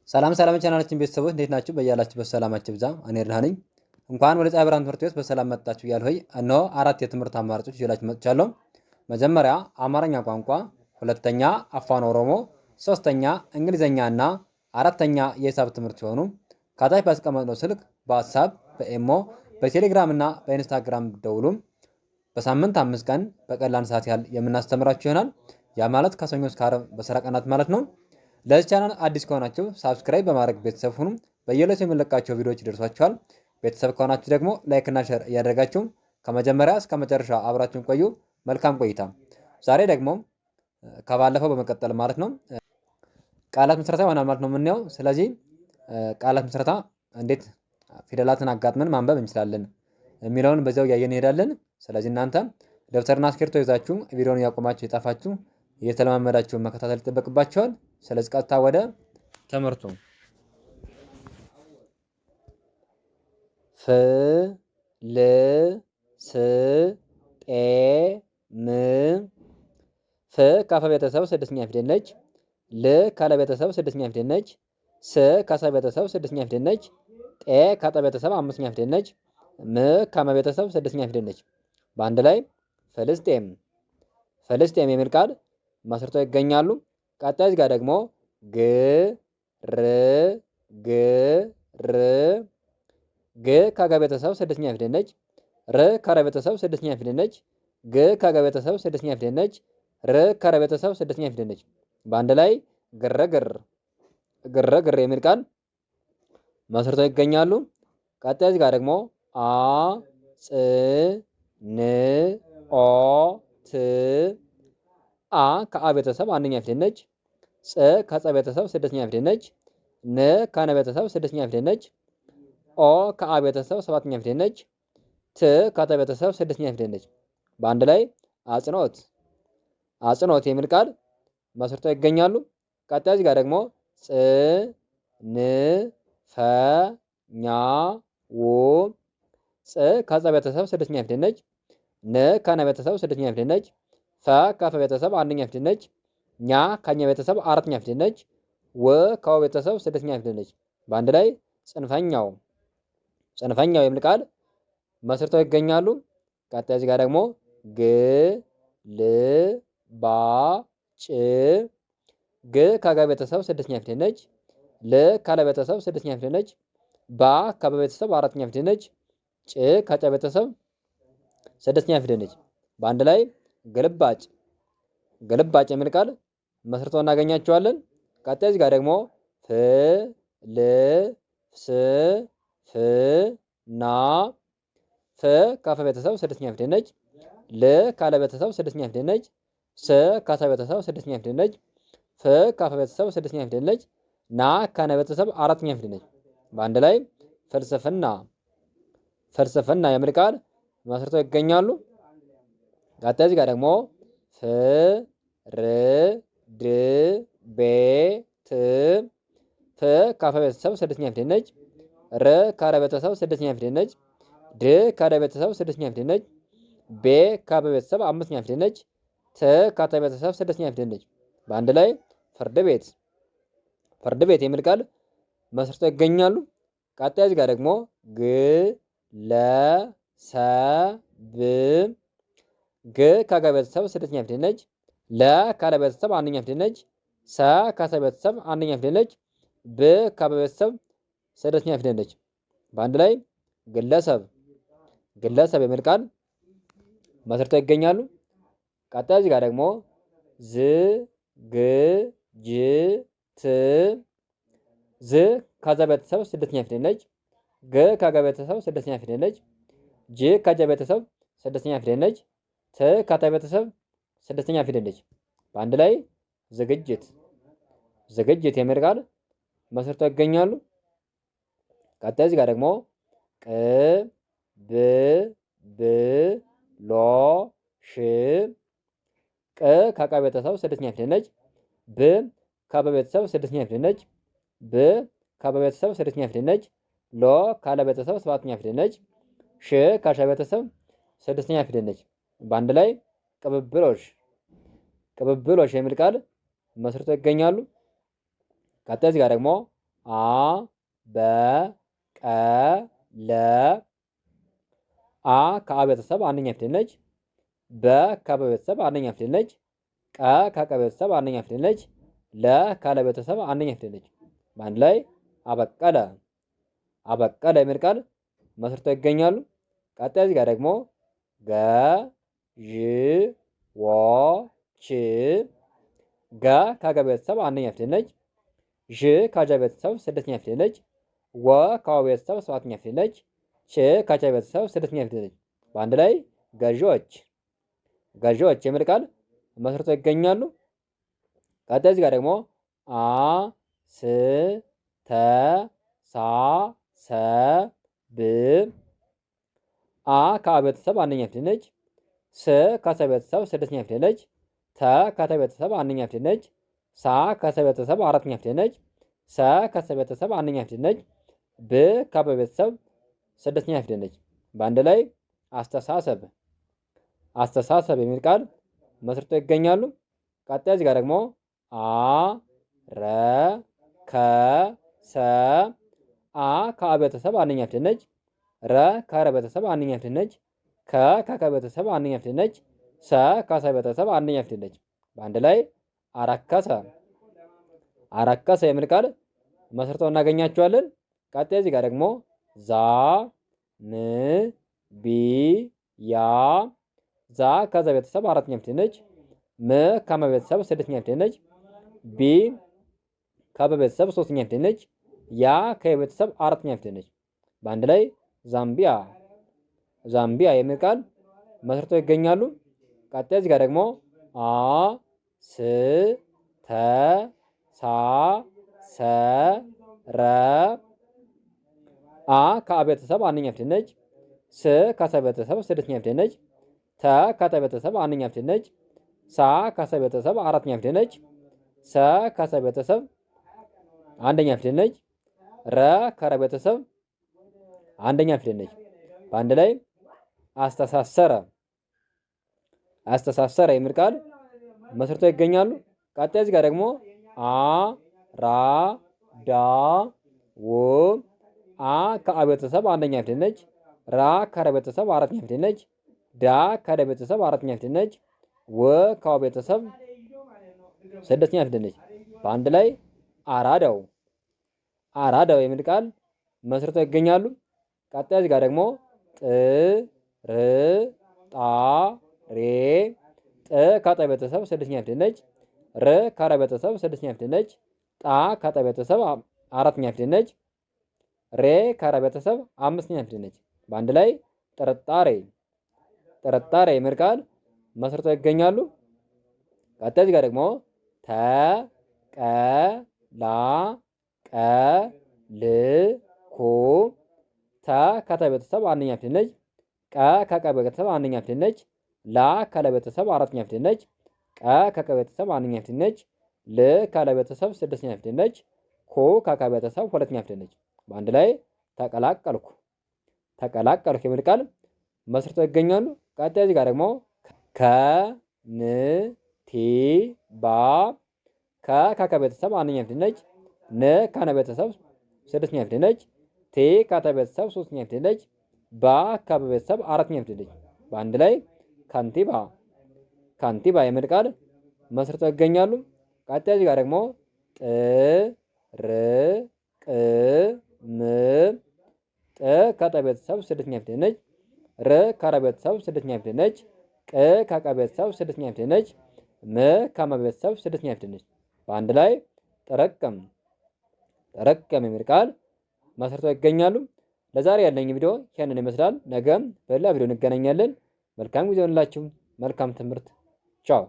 ሰላም ቻናላችን ቤተሰቦች እንዴት ናችሁ? በያላችሁበት ሰላማችሁ ብዛ። እኔ ደህና ነኝ። እንኳን ወደ ፀሐይ ብርሃን ትምህርት ቤት በሰላም መጣችሁ እያልኩኝ እነሆ አራት የትምህርት አማራጮች ይዤላችሁ መጥቻለሁ። መጀመሪያ አማርኛ ቋንቋ፣ ሁለተኛ አፋን ኦሮሞ፣ ሶስተኛ እንግሊዘኛ እና አራተኛ የሂሳብ ትምህርት ሲሆኑ ከታች ባስቀመጥነው ስልክ በዋትስአፕ፣ በኢሞ፣ በቴሌግራም እና በኢንስታግራም ደውሉ። በሳምንት 5 ቀን በቀን ሰዓት ያህል የምናስተምራችሁ ይሆናል። ያ ማለት ከሰኞ እስከ ዓርብ በስራ ቀናት ማለት ነው። ለዚህ ቻናል አዲስ ከሆናችሁ ሳብስክራይብ በማድረግ ቤተሰብ ሁኑ። በየዕለቱ የምንለቃቸው ቪዲዮዎች ይደርሷችኋል። ቤተሰብ ከሆናችሁ ደግሞ ላይክ እና ሼር እያደረጋችሁ ከመጀመሪያ እስከ መጨረሻ አብራችሁን ቆዩ። መልካም ቆይታ። ዛሬ ደግሞ ከባለፈው በመቀጠል ማለት ነው ቃላት ምስረታ ይሆናል ማለት ነው የምናየው። ስለዚህ ቃላት ምስረታ እንዴት ፊደላትን አጋጥመን ማንበብ እንችላለን የሚለውን በዚያው እያየን እንሄዳለን። ስለዚህ እናንተ ደብተርና እስክሪብቶ ይዛችሁ ቪዲዮውን ያቆማችሁ የጻፋችሁ እየተለማመዳችሁ መከታተል ይጠበቅባችኋል። ስለዚህ ቀጥታ ወደ ትምህርቱ ፍ ል ስ ጤ ም ፍ ከፈ ቤተሰብ ስድስተኛ ፊደል ነች። ል ካለ ቤተሰብ ስድስተኛ ፊደል ነች። ስ ከሰ ቤተሰብ ስድስተኛ ፊደል ነች። ጤ ከጠ ቤተሰብ አምስተኛ ፊደል ነች። ም ከመ ቤተሰብ ስድስተኛ ፊደል ነች። በአንድ ላይ ፍልስጤም ፍልስጤም የሚል ቃል መስርተው ይገኛሉ። ቀጣይ ጋር ደግሞ ግ ር ግ ር ግ ከገ ቤተሰብ ስድስተኛ ፊደል ነች። ር ከረ ቤተሰብ ስድስተኛ ፊደል ነች። ግ ከገ ቤተሰብ ስድስተኛ ፊደል ነች። ር ከረ ቤተሰብ ስድስተኛ ፊደል ነች። በአንድ ላይ ግርግር ግርግር የሚል ቃል መስርተው ይገኛሉ። ቀጣይ ጋር ደግሞ አ ጽ ን ኦ ት አ ከአ ቤተሰብ አንደኛ ፊደል ነች። ጸ ከጸ ቤተሰብ ስድስተኛ ፊደል ነች። ነ ከነ ቤተሰብ ስድስተኛ ፊደል ነች። ኦ ከአ ቤተሰብ ሰባተኛ ፊደል ነች። ት ከተ ቤተሰብ ስድስተኛ ፊደል ነች። በአንድ ላይ አጽንኦት አጽንኦት የሚል ቃል መስርተው ይገኛሉ። ቀጣይ ጋር ደግሞ ጽ ን ፈ ኛ ው ጸ ከጸ ቤተሰብ ስድስተኛ ፊደል ነች። ነ ከነ ቤተሰብ ስድስተኛ ፊደል ነች። ፈ ከፈ ቤተሰብ አንደኛ ፊደል ነች። ኛ ከኛ ቤተሰብ አራተኛ ፊደል ነች። ወ ከወ ቤተሰብ ስድስተኛ ፊደል ነች። በአንድ ላይ ጽንፈኛው ጽንፈኛው የሚል ቃል መስርተው ይገኛሉ። ቀጣይ እዚህ ጋር ደግሞ ግ ል ባ ጭ ግ ከገ ቤተሰብ ስድስተኛ ፊደል ነች። ል ካለ ቤተሰብ ስድስተኛ ፊደል ነች። ባ ከበ ቤተሰብ አራተኛ ፊደል ነች። ጭ ከጨ ቤተሰብ ስድስተኛ ፊደል ነች። በአንድ ላይ ግልባጭ ግልባጭ የሚል ቃል መስርተው እናገኛቸዋለን። ቀጣይ እዚህ ጋር ደግሞ ፍ ል ስ ፍ ና ፍ ከፈ ቤተሰብ ስድስተኛ ፊደል ነች። ል ካለ ቤተሰብ ስድስተኛ ፊደል ነች። ስ ከሰ ቤተሰብ ስድስተኛ ፊደል ነች። ፍ ከፈ ቤተሰብ ስድስተኛ ፊደል ነች። ና ከነ ቤተሰብ አራተኛ ፊደል ነች። በአንድ ላይ ፍልስፍና ፍልስፍና የሚል ቃል መስርተው ይገኛሉ። ቀጣይ እዚህ ጋር ደግሞ ፍ ር ድ ቤ ት ፍ ከፈ ቤተሰብ ስድስተኛ ፊደል ነች። ር ከረ ቤተሰብ ስድስተኛ ፊደል ነች። ድ ከረ ቤተሰብ ስድስተኛ ፊደል ነች። ቤ ከበ ቤተሰብ አምስተኛ ፊደል ነች። ት ከተ ቤተሰብ ስድስተኛ ፊደል ነች። በአንድ ላይ ፍርድ ቤት ፍርድ ቤት የሚል ቃል መስርተው ይገኛሉ። ቀጣይ እዚህ ጋር ደግሞ ግ ለ ሰ ብ ግ ከገ ቤተሰብ ስድስተኛ ፊደል ነች። ለ ካለ ቤተሰብ አንደኛ ፊደል ነች። ሰ ከሰ ቤተሰብ አንደኛ ፊደል ነች። ብ ከበ ቤተሰብ ስድስተኛ ፊደል ነች። በአንድ ላይ ግለሰብ ግለሰብ የሚል ቃል መስርተው ይገኛሉ። ቀጣይ እዚህ ጋር ደግሞ ዝ ግ ጅ ት ዝ ከዘ ቤተሰብ ስድስተኛ ፊደል ነች። ግ ከገ ቤተሰብ ስድስተኛ ፊደል ነች። ጅ ከጀ ቤተሰብ ስድስተኛ ፊደል ነች። ት ከተ ቤተሰብ ስድስተኛ ፊደል ነች። በአንድ ላይ ዝግጅት ዝግጅት የሚል ቃል መስርተው ይገኛሉ። ቀጣይ እዚህ ጋር ደግሞ ቅ ብ ብ ሎ ሽ ቅ ከቀ ቤተሰብ ስድስተኛ ፊደል ነች። ብ ከበ ቤተሰብ ስድስተኛ ፊደል ነች። ብ ከበ ቤተሰብ ስድስተኛ ፊደል ነች። ሎ ካለ ቤተሰብ ሰባተኛ ፊደል ነች። ሽ ከሸ ቤተሰብ ስድስተኛ ፊደል ነች። በአንድ ላይ ቅብብሎሽ ቅብብሎሽ የሚል ቃል መስርተው ይገኛሉ። ቀጣይ እዚህ ጋር ደግሞ አ በ ቀ ለ አ ከአ ቤተሰብ አንደኛ ፊደል ነች። በ ከበ ቤተሰብ አንደኛ ፊደል ነች። ቀ ከቀ ቤተሰብ አንደኛ ፊደል ነች። ለ ካለ ቤተሰብ አንደኛ ፊደል ነች። በአንድ ላይ አበቀለ አበቀለ የሚል ቃል መስርተው ይገኛሉ። ቀጣይ እዚህ ጋር ደግሞ ገ ዥ ወ ች ገ ከገ ቤተሰብ አንደኛ ፊደል ነች። ዥ ከጀ ቤተሰብ ስድስተኛ ፊደል ነች። ወ ከወ ቤተሰብ ሰባተኛ ፊደል ነች። ች ከቸ ቤተሰብ ስድስተኛ ፊደል ነች። በአንድ ላይ ገዢዎች ገዢዎች የሚል ቃል መስርተው ይገኛሉ። ቀጣይ እዚህ ጋር ደግሞ አ ስ ተ ሳ ሰ ብ አ ከአ ቤተሰብ አንደኛ ፊደል ነች። ስ ከሰ ቤተሰብ ስድስተኛ ፊደል ነች። ተ ከተ ቤተሰብ አንደኛ ፊደል ነች። ሳ ከሰ ቤተሰብ አራተኛ ፊደል ነች። ሰ ከሰ ቤተሰብ አንደኛ ፊደል ነች። ብ ከበ ቤተሰብ ስድስተኛ ፊደል ነች። በአንድ ላይ አስተሳሰብ አስተሳሰብ የሚል ቃል መስርተው ይገኛሉ። ቀጣይ እዚህ ጋር ደግሞ አ ረ ከ ሰ አ ከአ ቤተሰብ አንደኛ ፊደል ነች። ረ ከረ ቤተሰብ አንደኛ ፊደል ነች። ከ ከከ ቤተሰብ አንደኛ ፊደል ነች። ሰ ከሰ ቤተሰብ አንደኛ ፊደል ነች። በአንድ ላይ አረከሰ አረከሰ የሚል ቃል መስርተው እናገኛቸዋለን። ቀጣይ እዚህ ጋር ደግሞ ዛ ን ቢ ያ ዛ ከዛ ቤተሰብ አራተኛ ፊደል ነች። ም ከመ ቤተሰብ ስድስተኛ ፊደል ነች። ቢ ከበ ቤተሰብ ሶስተኛ ፊደል ነች። ያ ከቤተሰብ አራተኛ ፊደል ነች። በአንድ ላይ ዛምቢያ ዛምቢያ የሚል ቃል መስርተው ይገኛሉ። ቀጣይ እዚህ ጋር ደግሞ አ ስ ተ ሳ ሰ ረ አ ከአ ቤተሰብ አንደኛ ፊደል ነች። ስ ከሰ ቤተሰብ ስድስተኛ ፊደል ነች። ተ ከተ ቤተሰብ አንደኛ ፊደል ነች። ሳ ከሰ ቤተሰብ አራተኛ ፊደል ነች። ሰ ከሰ ቤተሰብ አንደኛ ፊደል ነች። ረ ከረ ቤተሰብ አንደኛ ፊደል ነች። በአንድ ላይ አስተሳሰረ አስተሳሰረ የሚል ቃል መስርተው ይገኛሉ። ቀጣይ እዚህ ጋር ደግሞ አ ራ ዳ ው አ ከአ ቤተሰብ አንደኛ ፊደል ነች። ራ ከረ ቤተሰብ አራተኛ ፊደል ነች። ዳ ከደ ቤተሰብ አራተኛ ፊደል ነች። ወ ከወ ቤተሰብ ስድስተኛ ፊደል ነች። በአንድ ላይ አራዳው አራዳው የሚል ቃል መስርተው ይገኛሉ። ቀጣይ እዚህ ጋር ደግሞ ጥ ር ጣ ሬ ጥ ከጠ ቤተሰብ ስድስተኛ ፊደል ነች። ር ከረ ቤተሰብ ስድስተኛ ፊደል ነች። ጣ ከጠ ቤተሰብ አራተኛ ፊደል ነች። ሬ ከረ ቤተሰብ አምስተኛ ፊደል ነች። በአንድ ላይ ጥርጣሬ ጥርጣሬ የሚል ቃል መስርተው ይገኛሉ። ቀጣይ እዚህ ጋር ደግሞ ተ ቀ ላ ቀ ል ኩ ተ ከተ ቤተሰብ አንደኛ ፊደል ነች። ቀ ከቀ ቤተሰብ አንደኛ ፊደል ነች። ላ ከለ ቤተሰብ አራተኛ ፊደል ነች። ቀ ከቀ ቤተሰብ አንደኛ ፊደል ነች። ል ካለ ቤተሰብ ስድስተኛ ፊደል ነች። ኩ ከከ ቤተሰብ ሁለተኛ ፊደል ነች። በአንድ ላይ ተቀላቀልኩ ተቀላቀልኩ የሚል ቃል መስርተው ይገኛሉ። ቀጣይ እዚህ ጋር ደግሞ ከ ን ቲ ባ ከ ከከ ቤተሰብ አንደኛ ፊደል ነች። ን ከነ ቤተሰብ ስድስተኛ ፊደል ነች። ቲ ከተ ቤተሰብ ሶስተኛ ፊደል ነች። ባ ከበ ቤተሰብ አራተኛ ፊደል ነች። በአንድ ላይ ከንቲባ ከንቲባ የሚል ቃል መስርተው ይገኛሉ። ቀጣይ እዚህ ጋር ደግሞ ጥ ር ቅ ም ጥ ከጠ ቤተሰብ ስድስተኛ ፊደል ነች። ር ከረ ቤተሰብ ስድስተኛ ፊደል ነች። ቅ ከቀ ቤተሰብ ስድስተኛ ፊደል ነች። ም ከመ ቤተሰብ ስድስተኛ ፊደል ነች። በአንድ ላይ ጠረቀም ጠረቀም የሚል ቃል መስርተው ይገኛሉ። ለዛሬ ያለኝ ቪዲዮ ይህንን ይመስላል። ነገም በሌላ ቪዲዮ እንገናኛለን። መልካም ጊዜ ሆንላችሁ። መልካም ትምህርት። ቻው